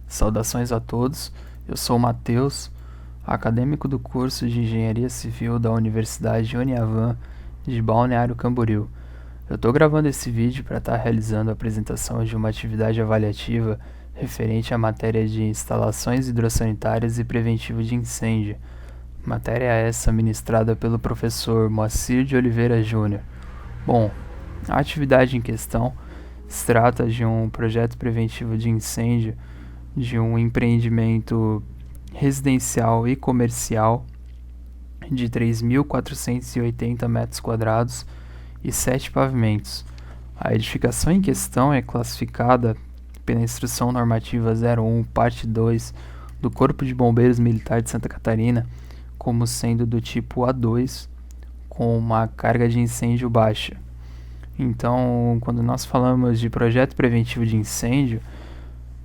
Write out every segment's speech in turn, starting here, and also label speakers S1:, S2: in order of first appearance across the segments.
S1: Saudações a todos, eu sou o Matheus, acadêmico do curso de Engenharia Civil da Universidade Uniavan de Balneário Camboriú. Eu estou gravando esse vídeo para estar realizando a apresentação de uma atividade avaliativa referente à matéria de instalações hidrossanitárias e preventivo de incêndio. Matéria essa ministrada pelo professor Moacir de Oliveira Júnior. Bom, a atividade em questão se trata de um projeto preventivo de incêndio de um empreendimento residencial e comercial de 3.480 metros quadrados e 7 pavimentos. A edificação em questão é classificada pela Instrução Normativa 01, parte 2 do Corpo de Bombeiros Militar de Santa Catarina como sendo do tipo A2, com uma carga de incêndio baixa. Então, quando nós falamos de projeto preventivo de incêndio,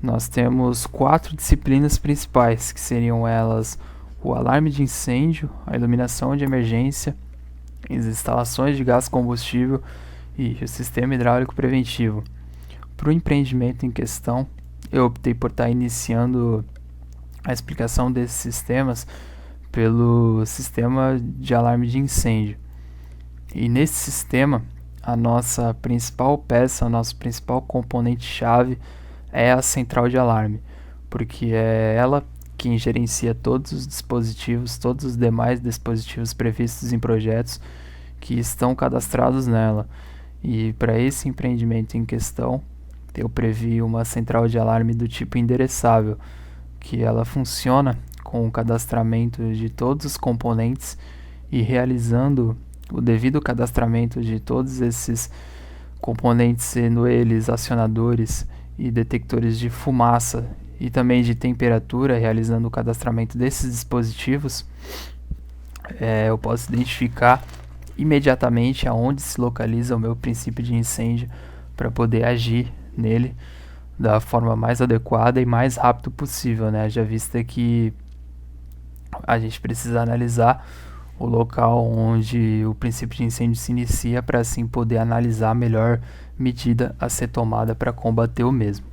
S1: nós temos 4 disciplinas principais, que seriam elas o alarme de incêndio, a iluminação de emergência, as instalações de gás combustível e o sistema hidráulico preventivo. Para o empreendimento em questão, eu optei por estar iniciando a explicação desses sistemas pelo sistema de alarme de incêndio. E nesse sistema, a nossa principal peça, o nosso principal componente-chave é a central de alarme, porque é ela quem gerencia todos os dispositivos, todos os demais dispositivos previstos em projetos que estão cadastrados nela. E para esse empreendimento em questão, eu previ uma central de alarme do tipo endereçável, que ela funciona com o cadastramento de todos os componentes e realizando o devido cadastramento de todos esses componentes, sendo eles acionadores e detectores de fumaça e também de temperatura, realizando o cadastramento desses dispositivos, eu posso identificar imediatamente aonde se localiza o meu princípio de incêndio para poder agir nele da forma mais adequada e mais rápido possível, né? Já vista que a gente precisa analisar o local onde o princípio de incêndio se inicia para assim poder analisar a melhor medida a ser tomada para combater o mesmo.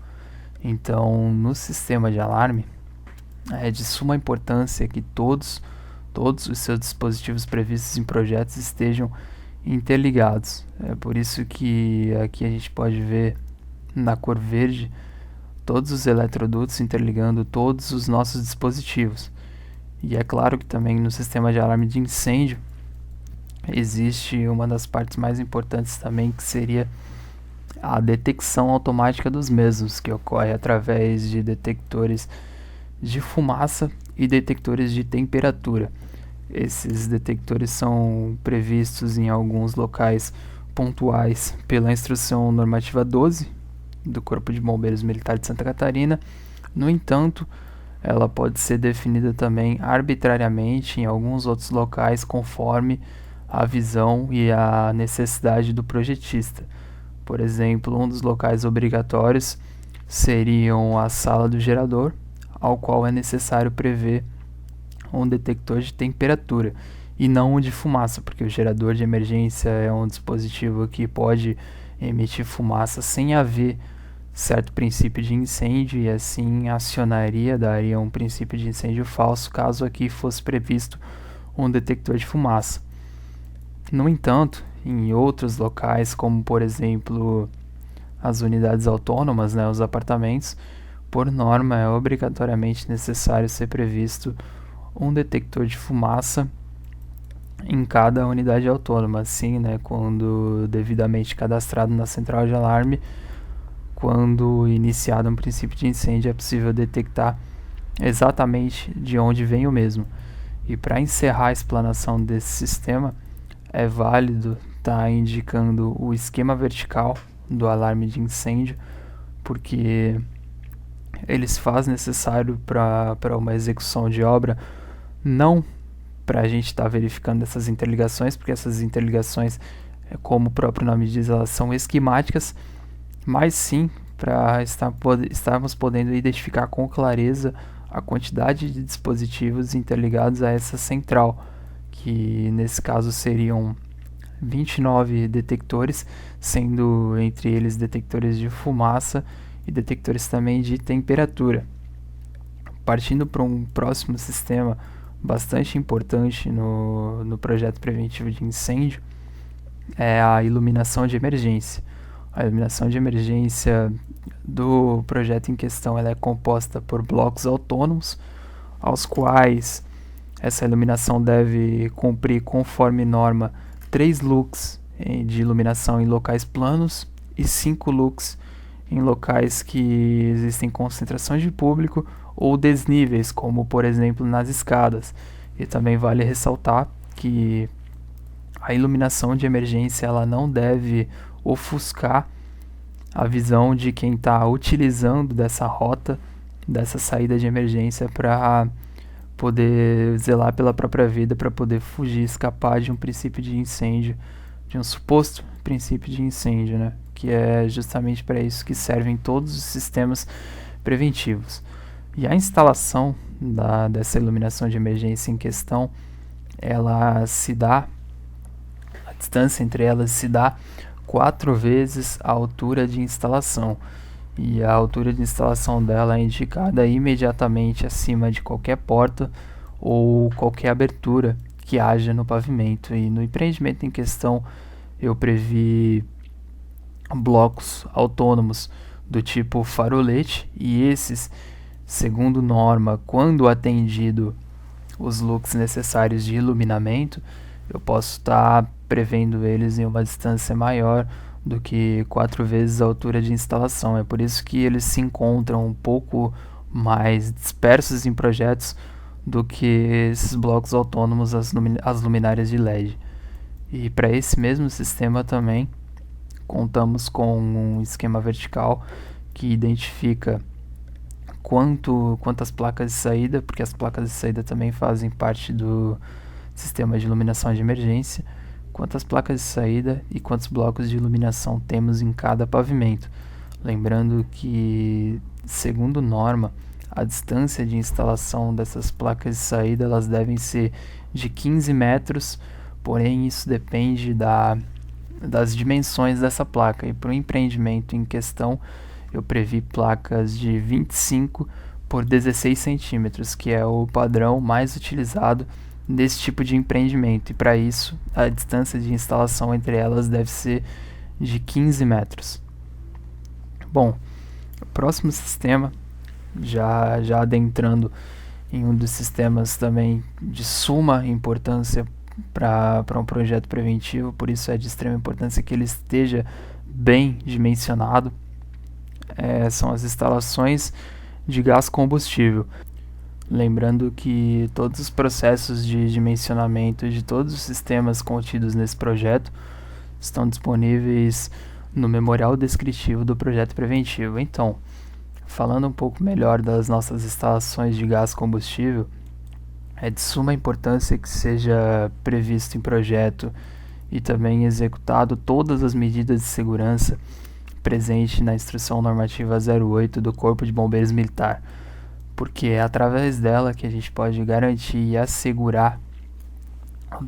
S1: Então, no sistema de alarme, é de suma importância que todos os seus dispositivos previstos em projetos estejam interligados. É por isso que aqui a gente pode ver na cor verde todos os eletrodutos interligando todos os nossos dispositivos. E é claro que também no sistema de alarme de incêndio existe uma das partes mais importantes também, que seria a detecção automática dos mesmos, que ocorre através de detectores de fumaça e detectores de temperatura. Esses detectores são previstos em alguns locais pontuais pela Instrução Normativa 12 do Corpo de Bombeiros Militar de Santa Catarina. No entanto, ela pode ser definida também arbitrariamente em alguns outros locais conforme a visão e a necessidade do projetista. Por exemplo, um dos locais obrigatórios seriam a sala do gerador, ao qual é necessário prever um detector de temperatura e não um de fumaça, porque o gerador de emergência é um dispositivo que pode emitir fumaça sem haver certo princípio de incêndio e assim daria um princípio de incêndio falso caso aqui fosse previsto um detector de fumaça. No entanto, em outros locais, como por exemplo as unidades autônomas, né, os apartamentos, por norma é obrigatoriamente necessário ser previsto um detector de fumaça em cada unidade autônoma, assim, né, quando devidamente cadastrado na central de alarme. Quando iniciado um princípio de incêndio, é possível detectar exatamente de onde vem o mesmo. E para encerrar a explanação desse sistema, é válido estar indicando o esquema vertical do alarme de incêndio, porque ele se faz necessário para uma execução de obra, não para a gente estar verificando essas interligações, porque essas interligações, como o próprio nome diz, elas são esquemáticas, mas sim para estarmos podendo identificar com clareza a quantidade de dispositivos interligados a essa central, que nesse caso seriam 29 detectores, sendo entre eles detectores de fumaça e detectores também de temperatura. Partindo para um próximo sistema bastante importante no projeto preventivo de incêndio, é a iluminação de emergência. A iluminação de emergência do projeto em questão ela é composta por blocos autônomos, aos quais essa iluminação deve cumprir, conforme norma, 3 lux de iluminação em locais planos e 5 lux em locais que existem concentrações de público ou desníveis, como por exemplo nas escadas. E também vale ressaltar que a iluminação de emergência ela não deve ofuscar a visão de quem está utilizando dessa rota, dessa saída de emergência para poder zelar pela própria vida, para poder fugir, escapar de um princípio de incêndio, de um suposto princípio de incêndio, né? Que é justamente para isso que servem todos os sistemas preventivos. E a instalação dessa iluminação de emergência em questão, ela se dá, a distância entre elas se dá 4 vezes a altura de instalação. E a altura de instalação dela é indicada imediatamente acima de qualquer porta ou qualquer abertura que haja no pavimento. E no empreendimento em questão eu previ blocos autônomos do tipo farolete, e esses, segundo norma, quando atendido os lux necessários de iluminamento, eu posso estar prevendo eles em uma distância maior do que 4 vezes a altura de instalação. É por isso que eles se encontram um pouco mais dispersos em projetos do que esses blocos autônomos, as luminárias de LED. E para esse mesmo sistema também contamos com um esquema vertical que identifica quantas placas de saída, porque as placas de saída também fazem parte do sistema de iluminação de emergência, quantas placas de saída e quantos blocos de iluminação temos em cada pavimento. Lembrando que, segundo norma, a distância de instalação dessas placas de saída elas devem ser de 15 metros, porém isso depende das dimensões dessa placa. E para o empreendimento em questão, eu previ placas de 25 por 16 centímetros, que é o padrão mais utilizado desse tipo de empreendimento. E para isso, a distância de instalação entre elas deve ser de 15 metros. Bom, o próximo sistema, já adentrando em um dos sistemas também de suma importância para um projeto preventivo, por isso é de extrema importância que ele esteja bem dimensionado, são as instalações de gás combustível. Lembrando que todos os processos de dimensionamento de todos os sistemas contidos nesse projeto estão disponíveis no memorial descritivo do projeto preventivo. Então, falando um pouco melhor das nossas instalações de gás combustível, é de suma importância que seja previsto em projeto e também executado todas as medidas de segurança presentes na Instrução Normativa 08 do Corpo de Bombeiros Militar, porque é através dela que a gente pode garantir e assegurar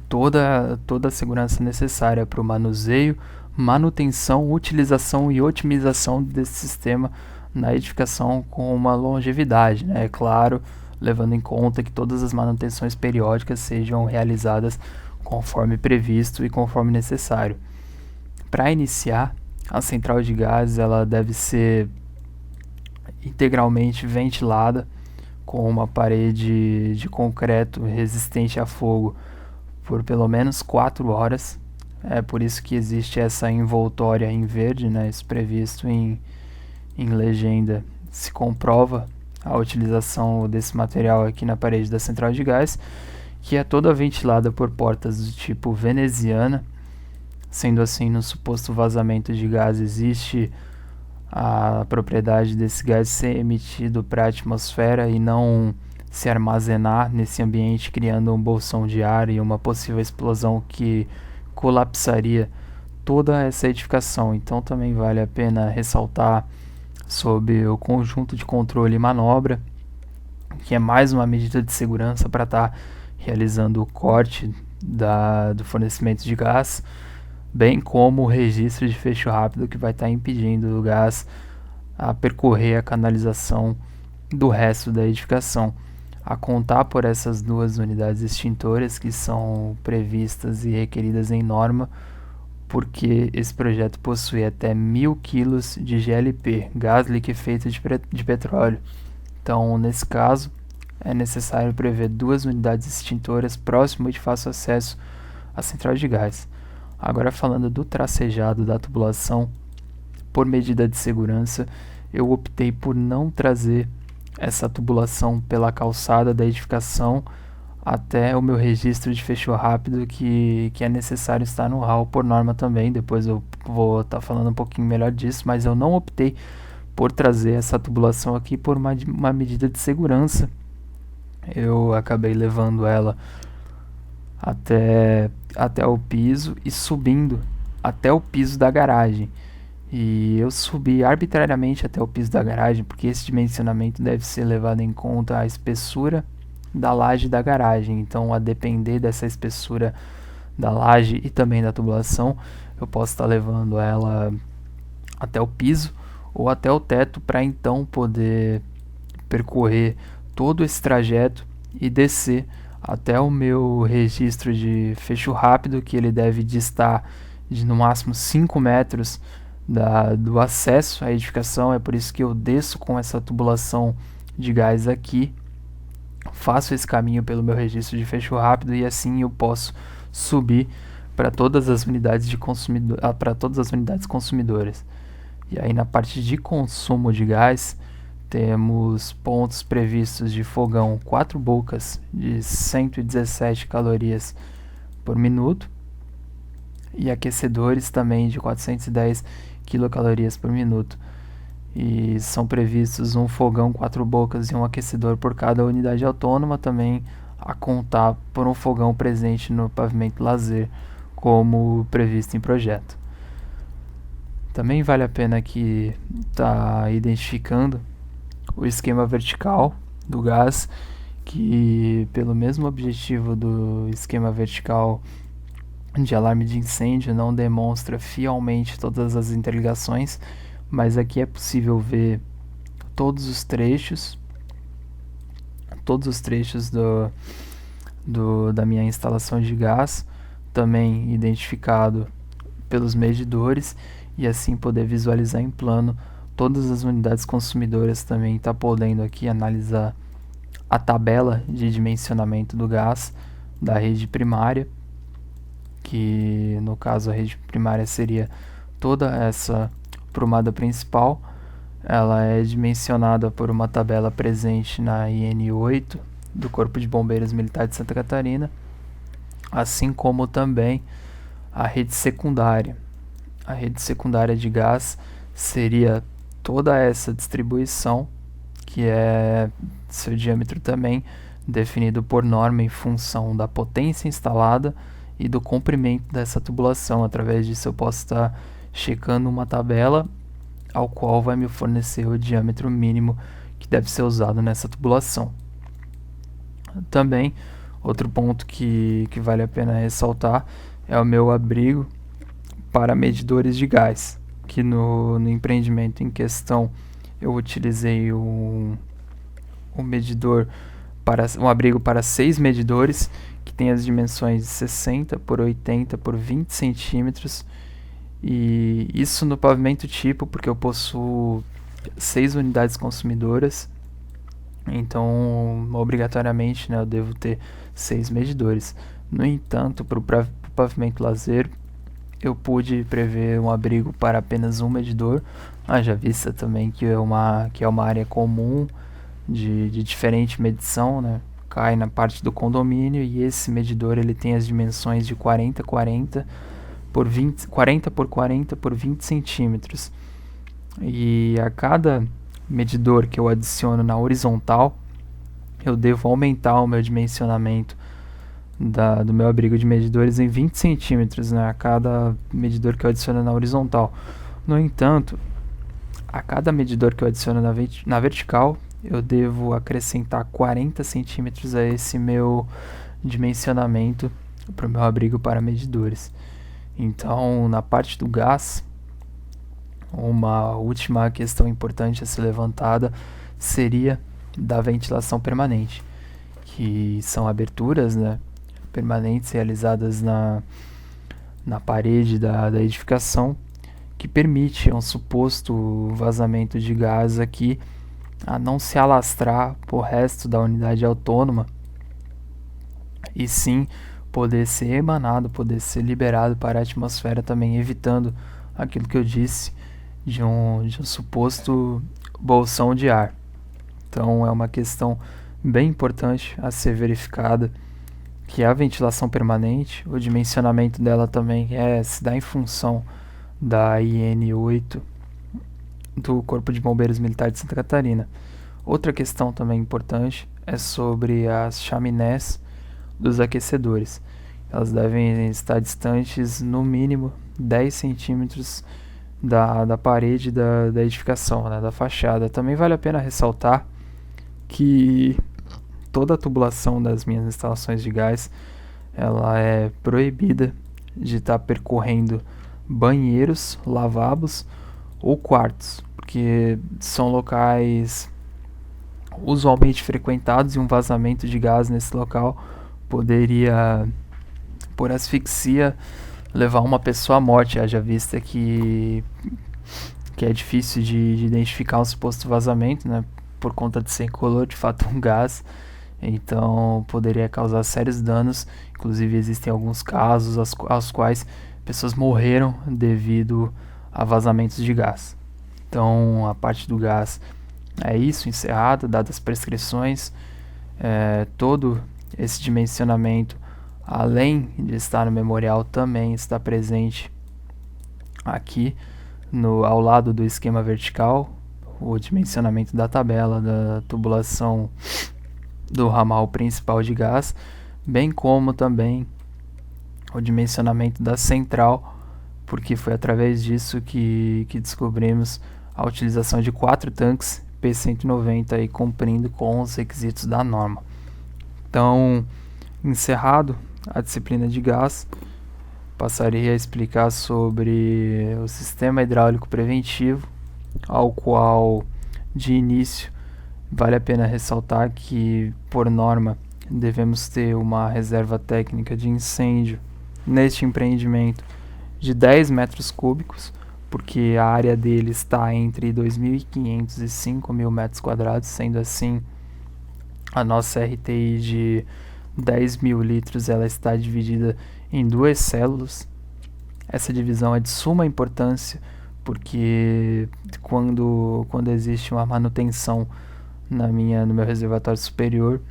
S1: toda a segurança necessária para o manuseio, manutenção, utilização e otimização desse sistema na edificação com uma longevidade, né? É claro, levando em conta que todas as manutenções periódicas sejam realizadas conforme previsto e conforme necessário. Para iniciar, a central de gases ela deve ser integralmente ventilada com uma parede de concreto resistente a fogo por pelo menos 4 horas. É por isso que existe essa envoltória em verde, né? Isso previsto em legenda. Se comprova a utilização desse material aqui na parede da central de gás, que é toda ventilada por portas do tipo veneziana. Sendo assim, no suposto vazamento de gás existe a propriedade desse gás ser emitido para a atmosfera e não se armazenar nesse ambiente, criando um bolsão de ar e uma possível explosão que colapsaria toda essa edificação. Então também vale a pena ressaltar sobre o conjunto de controle e manobra, que é mais uma medida de segurança para estar realizando o corte do fornecimento de gás, bem como o registro de fecho rápido, que vai estar impedindo o gás a percorrer a canalização do resto da edificação, a contar por essas 2 unidades extintoras que são previstas e requeridas em norma, porque esse projeto possui até 1.000 kg de GLP, gás liquefeito de petróleo. Então, nesse caso, é necessário prever 2 unidades extintoras próximo e de fácil acesso à central de gás. Agora, falando do tracejado da tubulação, por medida de segurança, eu optei por não trazer essa tubulação pela calçada da edificação até o meu registro de fecho rápido, que é necessário estar no RAL por norma também. Depois eu vou estar falando um pouquinho melhor disso, mas eu não optei por trazer essa tubulação aqui por uma medida de segurança. Eu acabei levando ela até o piso e subindo até o piso da garagem. E eu subi arbitrariamente até o piso da garagem, porque esse dimensionamento deve ser levado em conta a espessura da laje da garagem. Então, a depender dessa espessura da laje e também da tubulação, eu posso estar levando ela até o piso ou até o teto, para então poder percorrer todo esse trajeto e descer até o meu registro de fecho rápido, que ele deve distar de no máximo 5 metros do acesso à edificação. É por isso que eu desço com essa tubulação de gás aqui, faço esse caminho pelo meu registro de fecho rápido, e assim eu posso subir para todas as unidades consumidoras. E aí, na parte de consumo de gás, temos pontos previstos de fogão 4 bocas de 117 calorias por minuto e aquecedores também de 410 quilocalorias por minuto. E são previstos um fogão 4 bocas e um aquecedor por cada unidade autônoma, também a contar por um fogão presente no pavimento lazer, como previsto em projeto. Também vale a pena aqui estar identificando o esquema vertical do gás, que pelo mesmo objetivo do esquema vertical de alarme de incêndio não demonstra fielmente todas as interligações, mas aqui é possível ver todos os trechos da minha instalação de gás, também identificado pelos medidores, e assim poder visualizar em plano todas as unidades consumidoras. Também está podendo aqui analisar a tabela de dimensionamento do gás da rede primária, que no caso a rede primária seria toda essa prumada principal. Ela é dimensionada por uma tabela presente na IN8 do Corpo de Bombeiros Militar de Santa Catarina, assim como também a rede secundária. A rede secundária de gás seria toda essa distribuição, que é seu diâmetro também definido por norma em função da potência instalada e do comprimento dessa tubulação. Através disso eu posso estar checando uma tabela ao qual vai me fornecer o diâmetro mínimo que deve ser usado nessa tubulação. Também, outro ponto que vale a pena ressaltar é o meu abrigo para medidores de gás, que no empreendimento em questão eu utilizei um abrigo para 6 medidores, que tem as dimensões de 60 por 80 por 20 centímetros, e isso no pavimento tipo, porque eu possuo 6 unidades consumidoras, então obrigatoriamente, né, eu devo ter 6 medidores. No entanto, para o pavimento lazer, eu pude prever um abrigo para apenas um medidor, haja vista também que é uma área comum de diferente medição, né? Cai na parte do condomínio, e esse medidor ele tem as dimensões de 40 por 40 por 20 centímetros. E a cada medidor que eu adiciono na horizontal, eu devo aumentar o meu dimensionamento do meu abrigo de medidores em 20 centímetros, né, a cada medidor que eu adiciono na horizontal. No entanto, a cada medidor que eu adiciono na vertical, eu devo acrescentar 40 centímetros a esse meu dimensionamento para o meu abrigo para medidores. Então, na parte do gás, uma última questão importante a ser levantada seria da ventilação permanente, que são aberturas, né, permanentes realizadas na parede da edificação, que permite um suposto vazamento de gás aqui a não se alastrar por resto da unidade autônoma, e sim poder ser emanado, poder ser liberado para a atmosfera também, evitando aquilo que eu disse de um suposto bolsão de ar. Então é uma questão bem importante a ser verificada, que a ventilação permanente, o dimensionamento dela também se dá em função da IN8 do Corpo de Bombeiros Militar de Santa Catarina. Outra questão também importante é sobre as chaminés dos aquecedores. Elas devem estar distantes no mínimo 10 centímetros da parede da edificação, né, da fachada. Também vale a pena ressaltar que toda a tubulação das minhas instalações de gás ela é proibida de estar percorrendo banheiros, lavabos ou quartos, porque são locais usualmente frequentados e um vazamento de gás nesse local poderia, por asfixia, levar uma pessoa à morte, haja vista que é difícil de identificar um suposto vazamento, né, por conta de ser incolor, de fato um gás, então poderia causar sérios danos. Inclusive existem alguns casos aos quais pessoas morreram devido a vazamentos de gás. Então a parte do gás é isso, encerrado, dadas as prescrições. Todo esse dimensionamento, além de estar no memorial, também está presente aqui ao lado do esquema vertical, o dimensionamento da tabela da tubulação do ramal principal de gás, bem como também o dimensionamento da central, porque foi através disso que descobrimos a utilização de 4 tanques P190 e cumprindo com os requisitos da norma. Então, encerrado a disciplina de gás, passaria a explicar sobre o sistema hidráulico preventivo, ao qual, de início, vale a pena ressaltar que, por norma, devemos ter uma reserva técnica de incêndio neste empreendimento de 10 metros cúbicos, porque a área dele está entre 2.500 e 5.000 metros quadrados, sendo assim, a nossa RTI de 10.000 litros ela está dividida em 2 células. Essa divisão é de suma importância, porque quando existe uma manutenção no meu reservatório superior,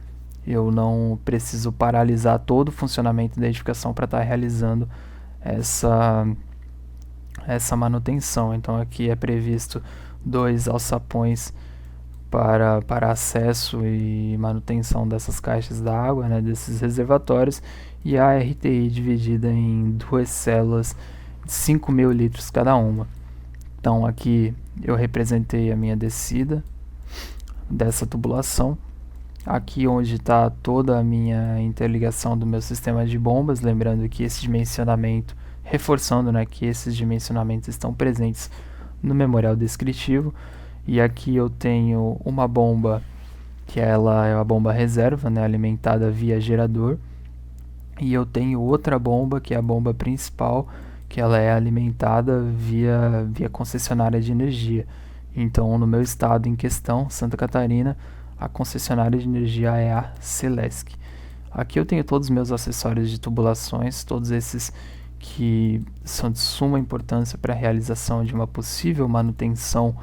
S1: eu não preciso paralisar todo o funcionamento da edificação para estar realizando essa manutenção. Então aqui é previsto 2 alçapões para acesso e manutenção dessas caixas d'água, né, desses reservatórios, e a RTI dividida em 2 células de 5.000 litros cada uma. Então aqui eu representei a minha descida dessa tubulação, aqui onde está toda a minha interligação do meu sistema de bombas, lembrando que esse dimensionamento, reforçando, né, que esses dimensionamentos estão presentes no memorial descritivo. E aqui eu tenho uma bomba que ela é a bomba reserva, né, alimentada via gerador, e eu tenho outra bomba que é a bomba principal, que ela é alimentada via concessionária de energia. Então, no meu estado em questão, Santa Catarina, a concessionária de energia é a Celesc. Aqui eu tenho todos os meus acessórios de tubulações, todos esses que são de suma importância para a realização de uma possível manutenção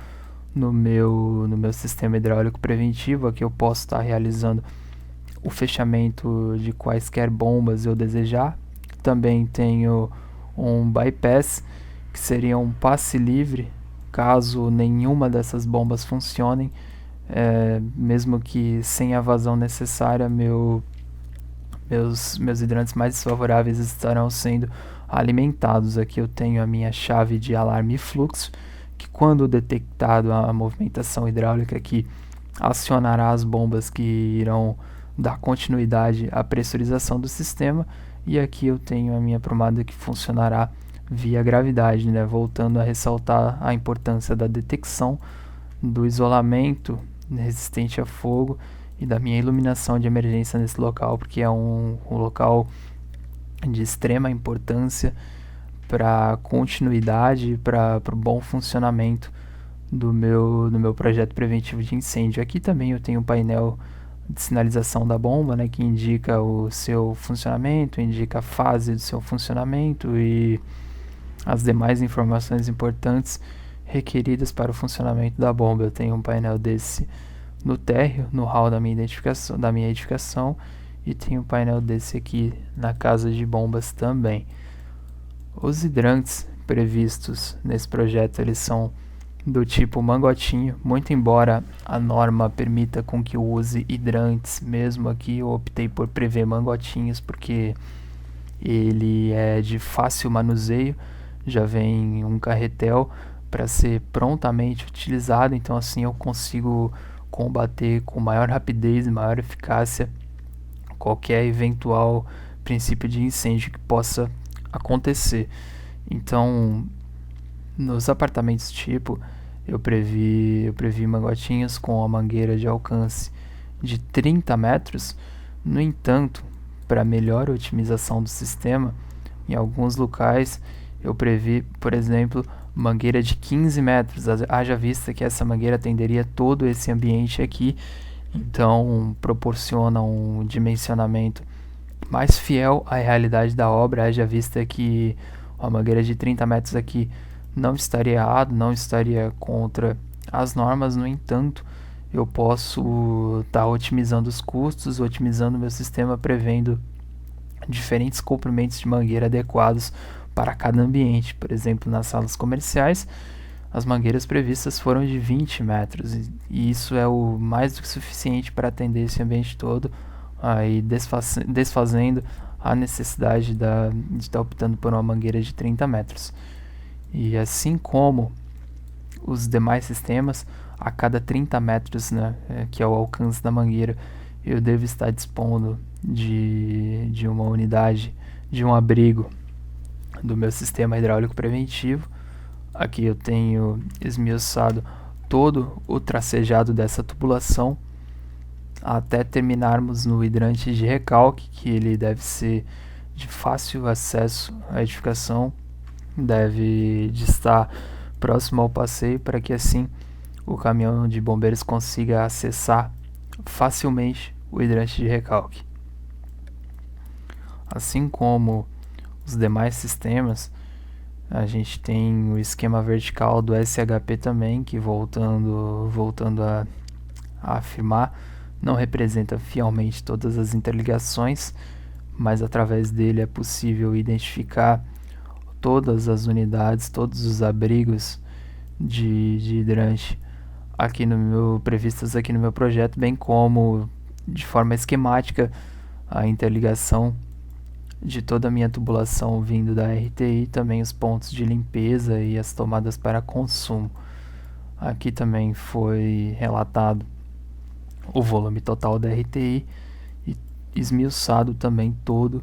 S1: no meu sistema hidráulico preventivo. Aqui eu posso estar realizando o fechamento de quaisquer bombas eu desejar. Também tenho um bypass, que seria um passe livre caso nenhuma dessas bombas funcionem, mesmo que sem a vazão necessária, meus hidrantes mais desfavoráveis estarão sendo alimentados. Aqui eu tenho a minha chave de alarme e fluxo, que quando detectado a movimentação hidráulica aqui, acionará as bombas que irão dar continuidade à pressurização do sistema. E aqui eu tenho a minha prumada que funcionará via gravidade, né? Voltando a ressaltar a importância da detecção, do isolamento resistente a fogo e da minha iluminação de emergência nesse local, porque é um local de extrema importância para a continuidade e para o bom funcionamento do meu projeto preventivo de incêndio. Aqui também eu tenho um painel de sinalização da bomba, né, que indica o seu funcionamento, indica a fase do seu funcionamento e as demais informações importantes requeridas para o funcionamento da bomba. Eu tenho um painel desse no térreo, no hall da minha edificação, e tenho um painel desse aqui na casa de bombas também. Os hidrantes previstos nesse projeto, eles são do tipo mangotinho, muito embora a norma permita com que eu use hidrantes, mesmo aqui eu optei por prever mangotinhos porque ele é de fácil manuseio, já vem um carretel para ser prontamente utilizado, então assim eu consigo combater com maior rapidez e maior eficácia qualquer eventual princípio de incêndio que possa acontecer. Então, nos apartamentos tipo, eu previ mangotinhos com a mangueira de alcance de 30 metros. No entanto, para melhor otimização do sistema, em alguns locais eu previ, por exemplo, mangueira de 15 metros, haja vista que essa mangueira atenderia todo esse ambiente aqui, então proporciona um dimensionamento mais fiel à realidade da obra, haja vista que a mangueira de 30 metros aqui não estaria errado, não estaria contra as normas. No entanto, eu posso estar otimizando os custos, otimizando meu sistema, prevendo diferentes comprimentos de mangueira adequados para cada ambiente. Por exemplo, nas salas comerciais, as mangueiras previstas foram de 20 metros, e isso é o mais do que suficiente para atender esse ambiente todo, aí desfazendo a necessidade de estar optando por uma mangueira de 30 metros. E assim como os demais sistemas, a cada 30 metros, né, que é o alcance da mangueira, eu devo estar dispondo de uma unidade, de um abrigo do meu sistema hidráulico preventivo. Aqui eu tenho esmiuçado todo o tracejado dessa tubulação até terminarmos no hidrante de recalque, que ele deve ser de fácil acesso à edificação, deve de estar próximo ao passeio, para que assim o caminhão de bombeiros consiga acessar facilmente o hidrante de recalque. Assim como os demais sistemas, a gente tem o esquema vertical do SHP também, que voltando a afirmar, não representa fielmente todas as interligações, mas através dele é possível identificar todas as unidades, todos os abrigos de hidrante previstas aqui no meu projeto, bem como de forma esquemática a interligação de toda a minha tubulação vindo da RTI, também os pontos de limpeza e as tomadas para consumo. Aqui também foi relatado o volume total da RTI e esmiuçado também todo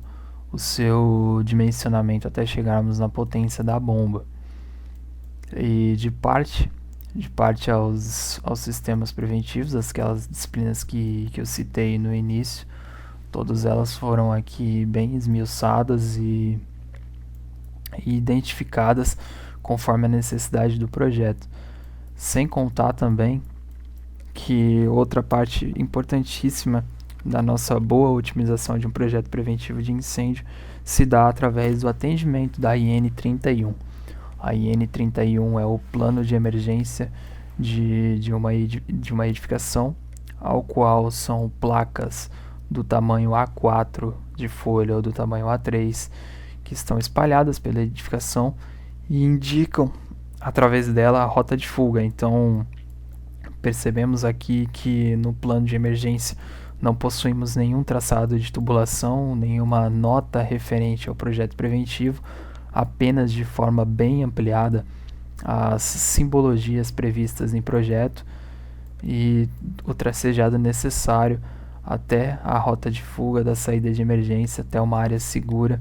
S1: o seu dimensionamento até chegarmos na potência da bomba. E de parte aos sistemas preventivos, aquelas disciplinas que eu citei no início, todas elas foram aqui bem esmiuçadas e identificadas conforme a necessidade do projeto. Sem contar também que outra parte importantíssima da nossa boa otimização de um projeto preventivo de incêndio se dá através do atendimento da IN 31. A IN 31 é o plano de emergência de uma edificação, ao qual são placas do tamanho A4 de folha ou do tamanho A3 que estão espalhadas pela edificação e indicam através dela a rota de fuga. Então percebemos aqui que no plano de emergência não possuímos nenhum traçado de tubulação, nenhuma nota referente ao projeto preventivo, apenas de forma bem ampliada as simbologias previstas em projeto e o tracejado necessário até a rota de fuga da saída de emergência até uma área segura,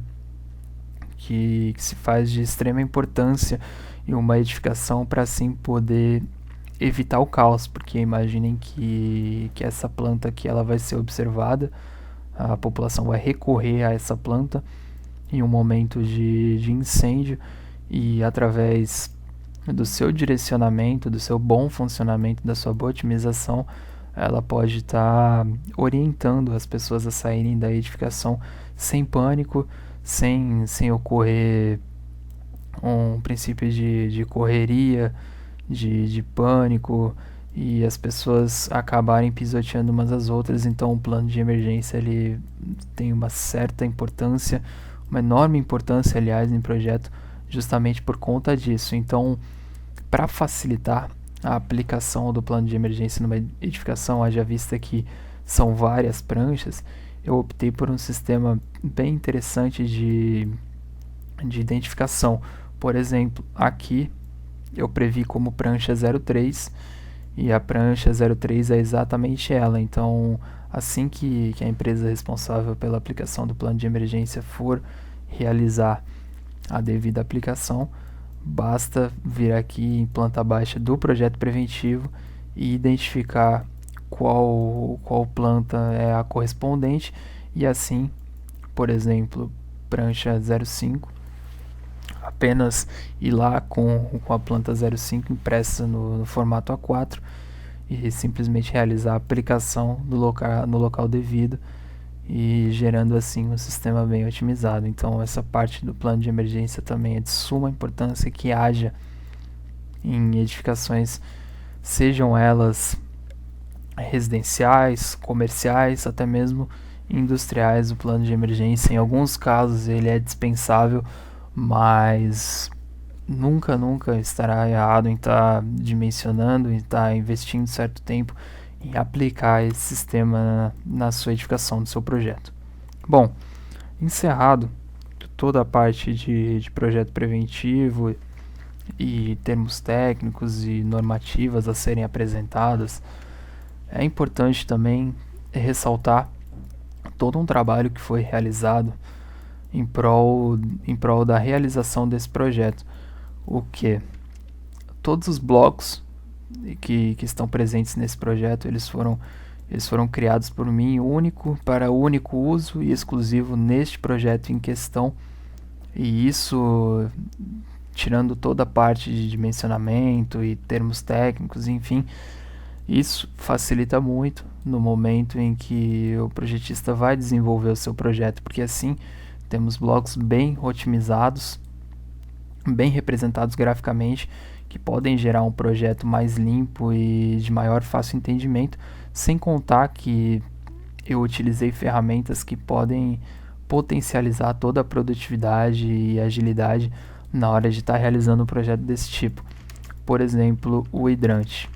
S1: que se faz de extrema importância em uma edificação, para assim poder evitar o caos, porque imaginem que essa planta aqui ela vai ser observada, a população vai recorrer a essa planta em um momento de incêndio, e através do seu direcionamento, do seu bom funcionamento, da sua boa otimização, ela pode estar orientando as pessoas a saírem da edificação sem pânico, sem ocorrer um princípio de correria, de pânico, e as pessoas acabarem pisoteando umas às outras. Então o plano de emergência ele tem uma certa importância, uma enorme importância, aliás, em projeto, justamente por conta disso. Então, para facilitar a aplicação do plano de emergência numa edificação, haja vista que são várias pranchas, eu optei por um sistema bem interessante de identificação. Por exemplo, aqui eu previ como prancha 03, e a prancha 03 é exatamente ela. Então, assim que a empresa responsável pela aplicação do plano de emergência for realizar a devida aplicação, basta vir aqui em planta baixa do projeto preventivo e identificar qual planta é a correspondente, e assim, por exemplo, prancha 05, apenas ir lá com a planta 05 impressa no formato A4 e simplesmente realizar a aplicação no local devido, e gerando assim um sistema bem otimizado. Então essa parte do plano de emergência também é de suma importância que haja em edificações, sejam elas residenciais, comerciais, até mesmo industriais. O plano de emergência, em alguns casos, ele é dispensável, mas nunca estará errado em estar dimensionando, em estar investindo certo tempo em aplicar esse sistema na sua edificação, do seu projeto. Bom, encerrado toda a parte de projeto preventivo e termos técnicos e normativas a serem apresentadas, é importante também ressaltar todo um trabalho que foi realizado em prol da realização desse projeto. O que? Todos os blocos que estão presentes nesse projeto, eles foram criados por mim para o único uso e exclusivo neste projeto em questão, e isso tirando toda a parte de dimensionamento e termos técnicos, enfim, isso facilita muito no momento em que o projetista vai desenvolver o seu projeto, porque assim temos blocos bem otimizados, bem representados graficamente, que podem gerar um projeto mais limpo e de maior fácil entendimento, sem contar que eu utilizei ferramentas que podem potencializar toda a produtividade e agilidade na hora de estar realizando um projeto desse tipo. Por exemplo, o hidrante.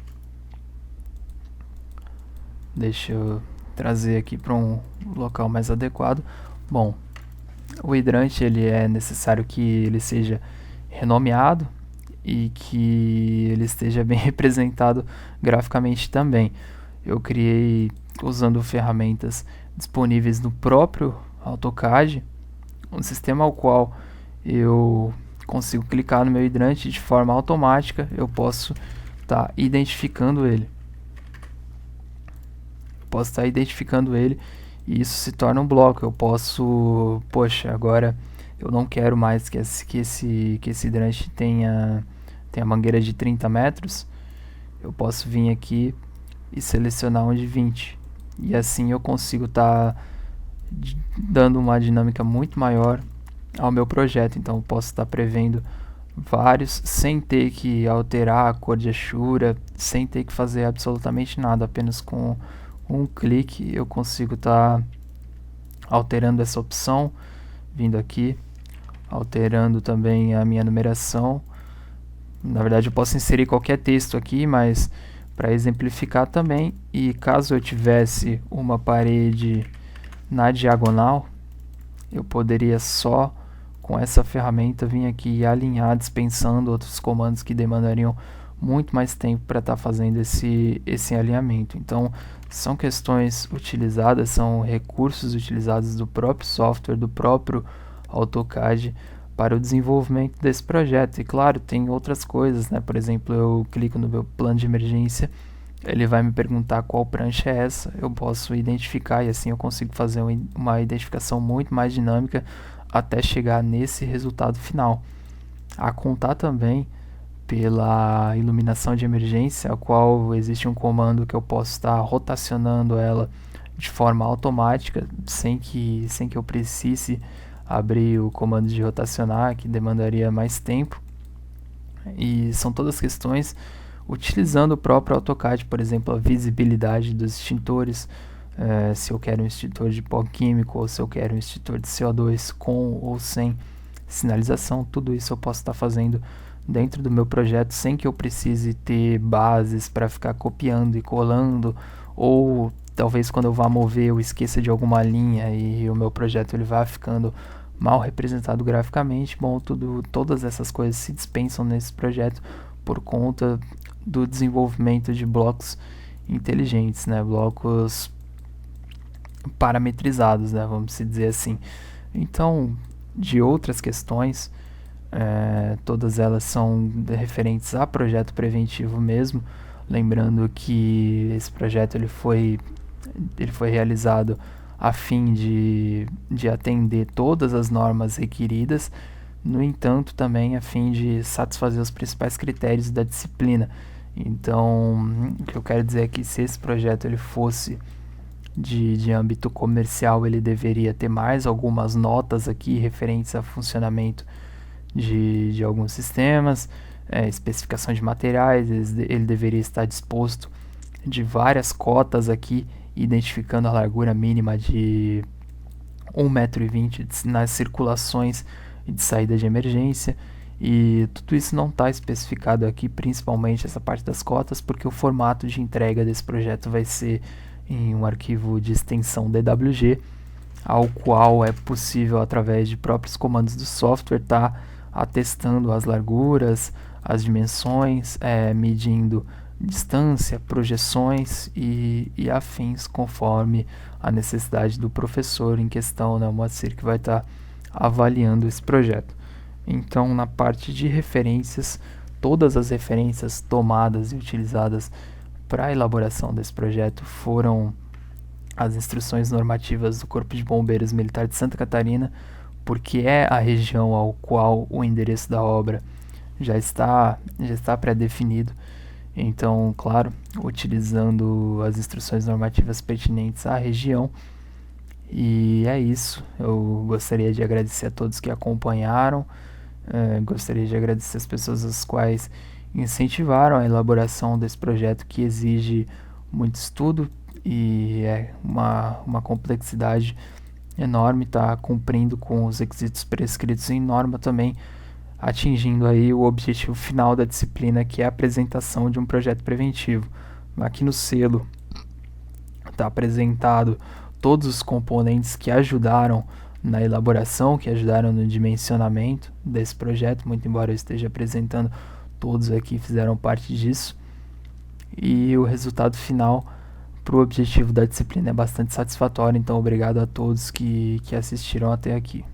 S1: Deixa eu trazer aqui para um local mais adequado. Bom, o hidrante ele é necessário que ele seja renomeado e que ele esteja bem representado graficamente também. Eu criei usando ferramentas disponíveis no próprio AutoCAD, um sistema ao qual eu consigo clicar no meu hidrante de forma automática, eu posso estar identificando ele. E isso se torna um bloco. Eu posso, agora eu não quero mais que esse hidrante tenha mangueira de 30 metros, eu posso vir aqui e selecionar um de 20, e assim eu consigo estar dando uma dinâmica muito maior ao meu projeto. Então eu posso estar prevendo vários sem ter que alterar a cor de achura, sem ter que fazer absolutamente nada, apenas com um clique eu consigo estar alterando essa opção, vindo aqui, alterando também a minha numeração. Na verdade eu posso inserir qualquer texto aqui, mas para exemplificar também, e caso eu tivesse uma parede na diagonal, eu poderia só com essa ferramenta vir aqui e alinhar, dispensando outros comandos que demandariam muito mais tempo para estar fazendo esse alinhamento. Então são questões utilizadas, são recursos utilizados do próprio software, do próprio AutoCAD, para o desenvolvimento desse projeto. E claro, tem outras coisas, né? Por exemplo, eu clico no meu plano de emergência, ele vai me perguntar qual prancha é essa, eu posso identificar e assim eu consigo fazer uma identificação muito mais dinâmica até chegar nesse resultado final. A contar também pela iluminação de emergência, a qual existe um comando que eu posso estar rotacionando ela de forma automática, sem que eu precise abrir o comando de rotacionar, que demandaria mais tempo. E são todas questões utilizando o próprio AutoCAD, por exemplo, a visibilidade dos extintores, se eu quero um extintor de pó químico ou se eu quero um extintor de CO2 com ou sem sinalização, tudo isso eu posso estar fazendo dentro do meu projeto sem que eu precise ter bases para ficar copiando e colando, ou talvez quando eu vá mover eu esqueça de alguma linha e o meu projeto ele vá ficando mal representado graficamente. Bom, todas essas coisas se dispensam nesse projeto por conta do desenvolvimento de blocos inteligentes, né? Blocos parametrizados, né? Vamos dizer assim. Então, de outras questões, todas elas são referentes a projeto preventivo mesmo, lembrando que esse projeto ele foi realizado a fim de atender todas as normas requeridas, no entanto também a fim de satisfazer os principais critérios da disciplina. Então, o que eu quero dizer é que se esse projeto ele fosse de âmbito comercial, ele deveria ter mais algumas notas aqui referentes a funcionamento de alguns sistemas, especificação de materiais, ele deveria estar disposto de várias cotas aqui, identificando a largura mínima de 1,20 m nas circulações de saída de emergência, e tudo isso não está especificado aqui, principalmente essa parte das cotas, porque o formato de entrega desse projeto vai ser em um arquivo de extensão DWG, ao qual é possível, através de próprios comandos do software, estar atestando as larguras, as dimensões, medindo distância, projeções e afins, conforme a necessidade do professor em questão, né, o Moacir, que vai estar avaliando esse projeto. Então, na parte de referências, todas as referências tomadas e utilizadas para a elaboração desse projeto foram as instruções normativas do Corpo de Bombeiros Militar de Santa Catarina, porque é a região ao qual o endereço da obra já está pré-definido. Então, claro, utilizando as instruções normativas pertinentes à região. E é isso. Eu gostaria de agradecer a todos que acompanharam. Gostaria de agradecer as pessoas as quais incentivaram a elaboração desse projeto, que exige muito estudo e é uma complexidade enorme, está cumprindo com os requisitos prescritos em norma também, atingindo aí o objetivo final da disciplina, que é a apresentação de um projeto preventivo. Aqui no selo está apresentado todos os componentes que ajudaram na elaboração, que ajudaram no dimensionamento desse projeto, muito embora eu esteja apresentando, todos aqui fizeram parte disso. E o resultado final para o objetivo da disciplina é bastante satisfatório, então obrigado a todos que assistiram até aqui.